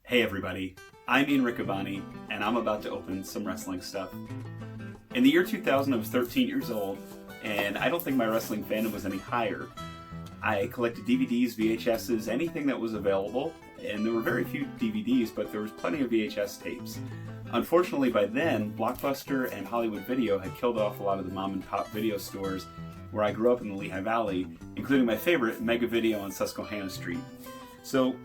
Hey everybody, I'm Riccaboni, and I'm about to open some wrestling stuff. In the year 2000, I was 13 years old, and I don't think my wrestling fandom was any higher. I collected DVDs, VHSs, anything that was available, and there were very few DVDs, but there was plenty of VHS tapes. Unfortunately, by then, Blockbuster and Hollywood Video had killed off a lot of the mom-and-pop video stores where I grew up in the Lehigh Valley, including my favorite, Mega Video on Susquehanna Street. So,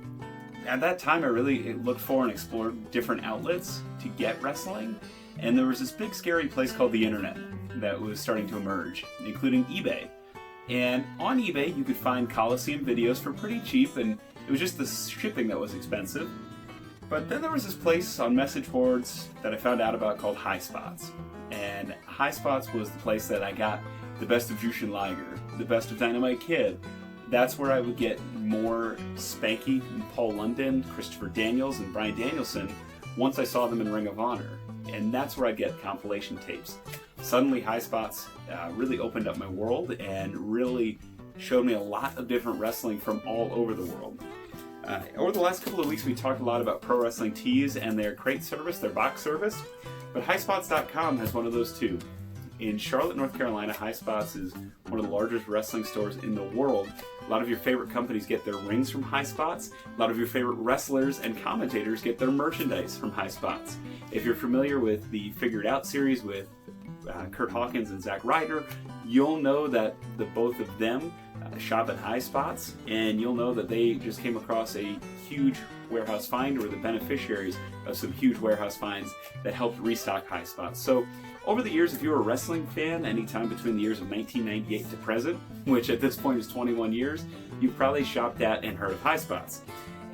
at that time, I really looked for and explored different outlets to get wrestling, and there was this big scary place called the internet that was starting to emerge, including eBay. And on eBay, you could find Coliseum videos for pretty cheap, and it was just the shipping that was expensive. But then there was this place on message boards that I found out about called Highspots. And Highspots was the place that I got the best of Jushin Liger, the best of Dynamite Kid. That's where I would get more Spanky and Paul London, Christopher Daniels, and Bryan Danielson once I saw them in Ring of Honor. And that's where I'd get compilation tapes. Suddenly, Highspots really opened up my world and really showed me a lot of different wrestling from all over the world. Over the last couple of weeks, we talked a lot about Pro Wrestling Tees and their crate service, their box service, but Highspots.com has one of those too. In Charlotte, North Carolina, Highspots is one of the largest wrestling stores in the world. A lot of your favorite companies get their rings from Highspots. A lot of your favorite wrestlers and commentators get their merchandise from Highspots. If you're familiar with the Figured Out series with Kurt Hawkins and Zack Ryder, you'll know that the both of them shop at Highspots, and you'll know that they just came across a huge warehouse find, or the beneficiaries of some huge warehouse finds that helped restock Highspots. So over the years, if you were a wrestling fan anytime between the years of 1998 to present, which at this point is 21 years, you've probably shopped at and heard of Highspots.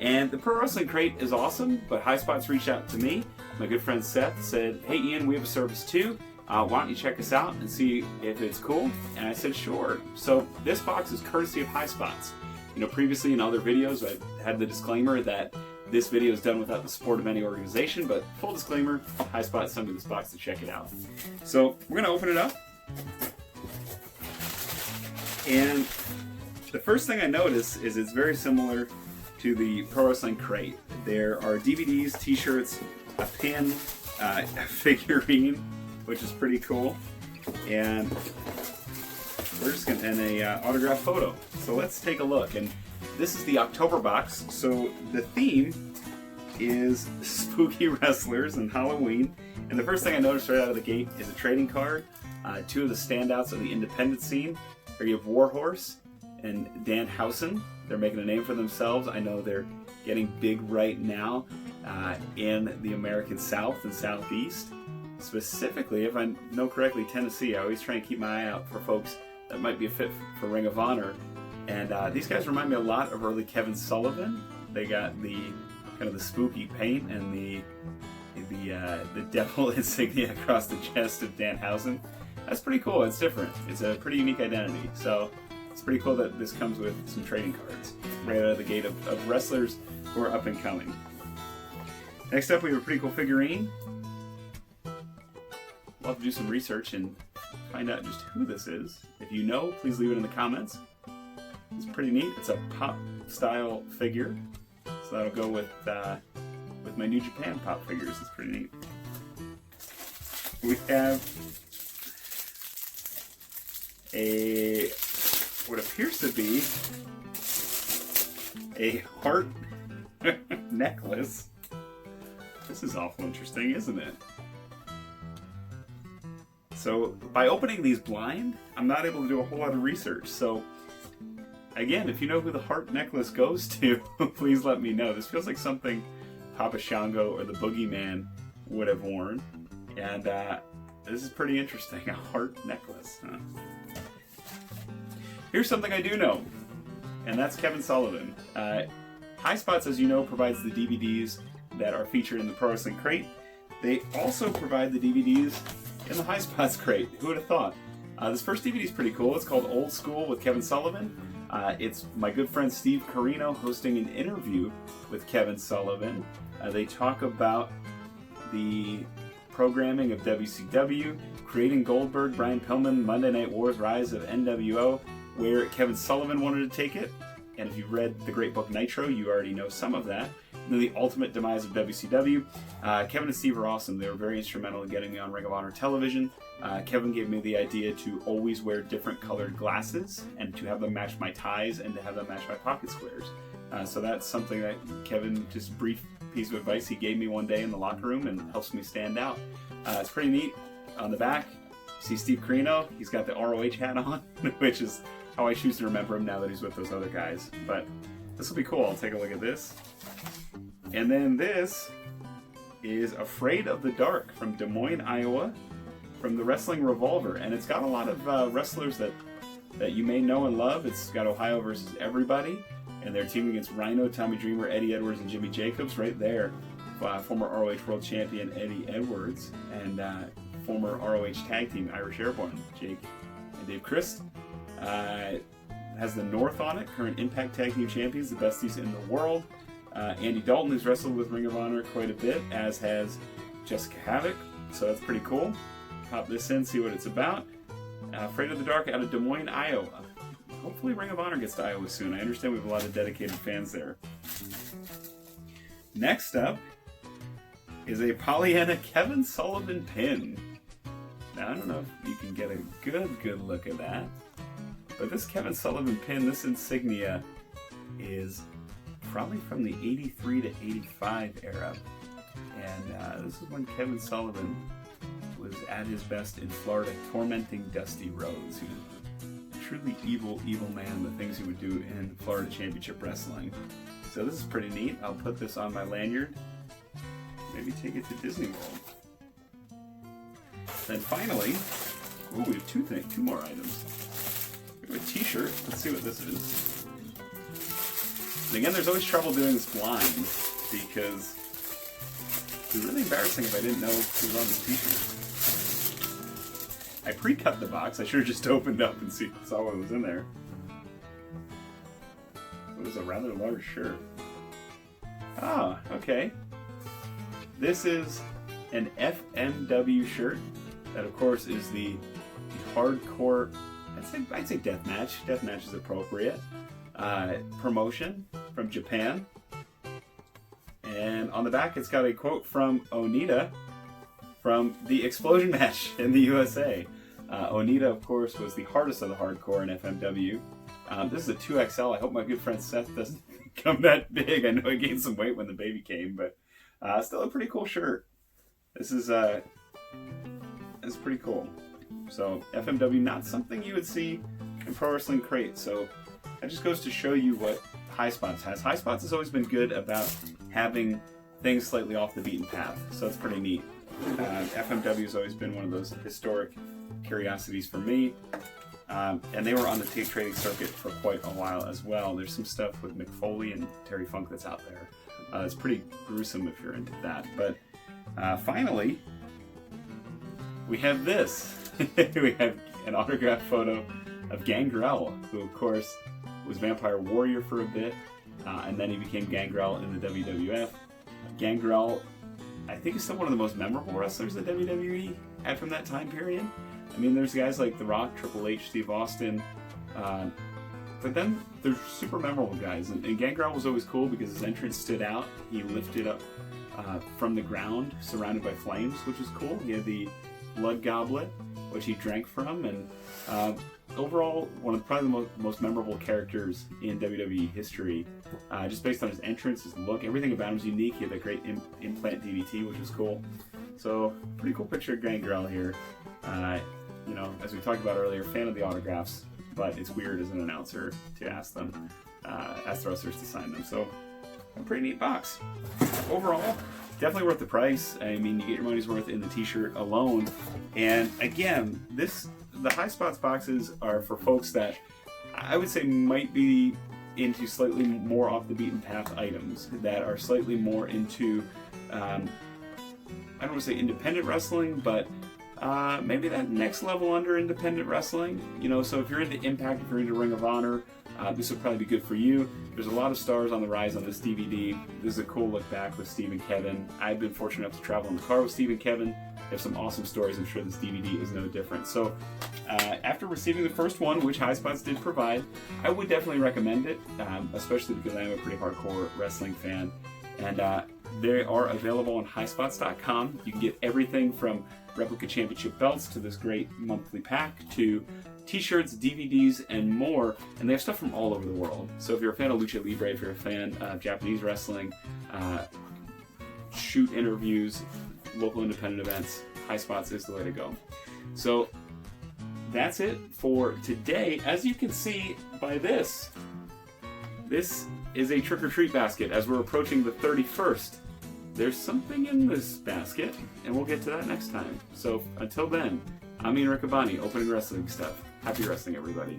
And the Pro Wrestling Crate is awesome, but Highspots reached out to me. My good friend Seth said, "Hey Ian, we have a service too. Why don't you check us out and see if it's cool?" And I said, sure. So this box is courtesy of Highspots. You know, previously in other videos, I had the disclaimer that this video is done without the support of any organization, but full disclaimer, Highspots sent me this box to check it out. So we're gonna open it up. And the first thing I notice is it's very similar to the Pro Wrestling Crate. There are DVDs, t-shirts, a pin, a figurine, which is pretty cool, and we're just gonna, and a autograph photo. So let's take a look. And this is the October box. So the theme is spooky wrestlers and Halloween. And the first thing I noticed right out of the gate is a trading card. Two of the standouts of the independent scene. Here you have Warhorse and Danhausen. They're making a name for themselves. I know they're getting big right now in the American South and Southeast. Specifically, if I know correctly, Tennessee. I always try and keep my eye out for folks that might be a fit for Ring of Honor. And these guys remind me a lot of early Kevin Sullivan. They got the kind of the spooky paint and the devil insignia across the chest of Danhausen. That's pretty cool. It's different. It's a pretty unique identity. So it's pretty cool that this comes with some trading cards right out of the gate of wrestlers who are up and coming. Next up, we have a pretty cool figurine. We'll have to do some research and find out just who this is. If you know, please leave it in the comments. It's pretty neat. It's a pop style figure, so that'll go with my New Japan pop figures. It's pretty neat. We have what appears to be a heart necklace. This is awful interesting, isn't it? So by opening these blind, I'm not able to do a whole lot of research. So again, if you know who the heart necklace goes to, please let me know. This feels like something Papa Shango or the Boogeyman would have worn. And this is pretty interesting, a heart necklace. Huh? Here's something I do know, and that's Kevin Sullivan. Highspots, as you know, provides the DVDs that are featured in the Pro Wrestling Crate. They also provide the DVDs in the Highspots Crate. Who would have thought? This first DVD is pretty cool. It's called Old School with Kevin Sullivan. It's my good friend Steve Carino hosting an interview with Kevin Sullivan. They talk about the programming of WCW, creating Goldberg, Brian Pillman, Monday Night Wars, Rise of NWO, where Kevin Sullivan wanted to take it, and if you've read the great book Nitro, you already know some of that. And then the ultimate demise of WCW. Kevin and Steve are awesome. They were very instrumental in getting me on Ring of Honor television. Kevin gave me the idea to always wear different colored glasses and to have them match my ties and to have them match my pocket squares. So that's something that Kevin, just brief piece of advice he gave me one day in the locker room and helps me stand out. It's pretty neat. On the back, see Steve Carino. He's got the ROH hat on, which is how I choose to remember him now that he's with those other guys. But this will be cool. I'll take a look at this. And then this is Afraid of the Dark from Des Moines, Iowa, from the Wrestling Revolver. And it's got a lot of wrestlers that you may know and love. It's got Ohio versus Everybody, and they're teaming against Rhino, Tommy Dreamer, Eddie Edwards, and Jimmy Jacobs right there. Former ROH World Champion Eddie Edwards, and former ROH Tag Team Irish Airborne, Jake and Dave Christ. Has the North on it, current Impact Tag Team Champions, the besties in the world. Andy Dalton, who's wrestled with Ring of Honor quite a bit, as has Jessica Havoc, so that's pretty cool. Pop this in, see what it's about. Afraid of the Dark out of Des Moines, Iowa. Hopefully Ring of Honor gets to Iowa soon. I understand we have a lot of dedicated fans there. Next up is a Pollyanna Kevin Sullivan pin. Now, I don't know if you can get a good look at that, but this Kevin Sullivan pin, this insignia, is probably from the 83 to 85 era. And this is when Kevin Sullivan was at his best in Florida, tormenting Dusty Rhodes, who was a truly evil man, the things he would do in Florida Championship Wrestling. So this is pretty neat. I'll put this on my lanyard. Maybe take it to Disney World. Then finally, we have two more items. We have a t-shirt. Let's see what this is. And again, there's always trouble doing this blind because it would be really embarrassing if I didn't know who was on this t-shirt. I pre-cut the box. I should have just opened up and saw what was in there. It was a rather large shirt. Ah, okay. This is an FMW shirt. That, of course, is the hardcore, I'd say deathmatch. Deathmatch is appropriate. Promotion from Japan. And on the back, it's got a quote from Onita from the Explosion match in the USA. Onita, of course, was the hardest of the hardcore in FMW. This is a 2XL. I hope my good friend Seth doesn't become that big. I know he gained some weight when the baby came, but still a pretty cool shirt. This is pretty cool. So FMW, not something you would see in Pro Wrestling Crate. So that just goes to show you what Highspots has. Highspots has always been good about having things slightly off the beaten path. So it's pretty neat. FMW has always been one of those historic curiosities for me. And they were on the tape trading circuit for quite a while as well. There's some stuff with Mick Foley and Terry Funk that's out there. It's pretty gruesome if you're into that. But finally, we have this. We have an autographed photo of Gangrel, who of course was Vampire Warrior for a bit, and then he became Gangrel in the WWF. Gangrel, I think, is still one of the most memorable wrestlers that WWE had from that time period. I mean, there's guys like The Rock, Triple H, Steve Austin, but then there's super memorable guys. And Gangrel was always cool because his entrance stood out. He lifted up from the ground, surrounded by flames, which was cool. He had the blood goblet, which he drank from, and overall, one of probably the most memorable characters in WWE history, just based on his entrance, his look, everything about him was unique. He had that great implant DDT, which was cool. So, pretty cool picture of Gangrel here. You know, as we talked about earlier, fan of the autographs, but it's weird as an announcer to ask the wrestlers to sign them. So, a pretty neat box. Overall, definitely worth the price. I mean, you get your money's worth in the t-shirt alone. And again, the Highspots boxes are for folks that I would say might be into slightly more off the beaten path items, that are slightly more into, I don't want to say independent wrestling, but maybe that next level under independent wrestling. You know, so if you're into Impact, if you're into Ring of Honor, this would probably be good for you. But There's a lot of stars on the rise on this DVD. This is a cool look back with Steve and Kevin. I've been fortunate enough to travel in the car with Steve and Kevin. They have some awesome stories. I'm sure this DVD is no different. So after receiving the first one, which Highspots did provide, I would definitely recommend it, especially because I am a pretty hardcore wrestling fan. And they are available on highspots.com. You can get everything from replica championship belts to this great monthly pack to t-shirts, DVDs, and more. And they have stuff from all over the world. So if you're a fan of Lucha Libre, if you're a fan of Japanese wrestling, shoot interviews, local independent events, Highspots is the way to go. So that's it for today. As you can see by this is a trick-or-treat basket. As we're approaching the 31st, there's something in this basket, and we'll get to that next time. So until then, I'm Riccaboni, opening wrestling stuff. Happy wrestling, everybody.